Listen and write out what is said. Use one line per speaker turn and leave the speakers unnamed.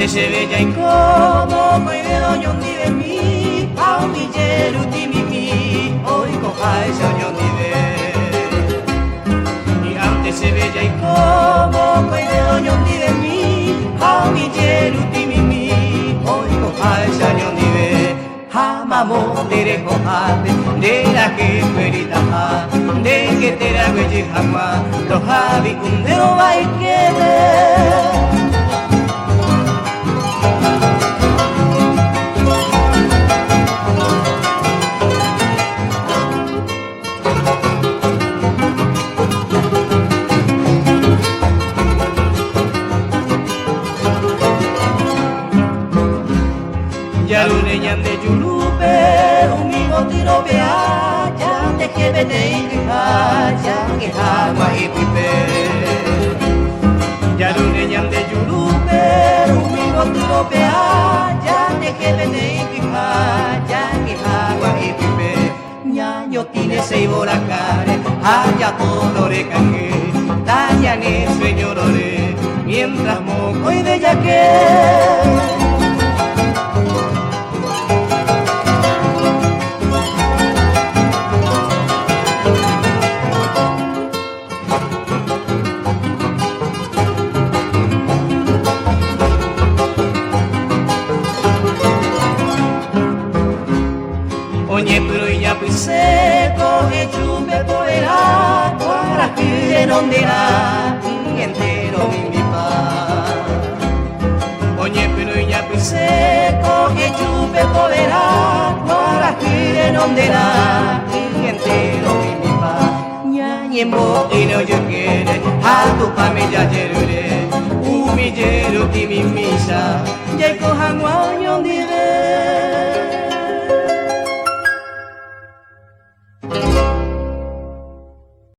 ante se veía incómodo de doño ni de mí a un villero de mi hoy coja ese doño ni de y antes se veía incómodo de doño ni de mí a un villero de mi hoy coja ese doño ni de jamamo de cojate de la que perita de que te la güey jamás los javi un dedo va y quede ya lo leñan de Yulupe, un migo tiro vea, ya te que vete y ya que agua y pipe. Ya lo leñan de Yulupe, un migo tiro vea, ya te que vete y ya que agua y pipe. Ñaño tiene seis boracare, allá todo le canje, tallan el sueño lore, mientras moco y de yaque. Oye, pero ya pise, coge chupe por el agua, para que no dirá, entero mi pa. Oye, pero ya pise, coge chupe por el agua, para que no dirá, entero mi pa. Ñañembo y no yo quiere, a tu familia yerure, humillero ti mi misa, ya cojan guaño dire.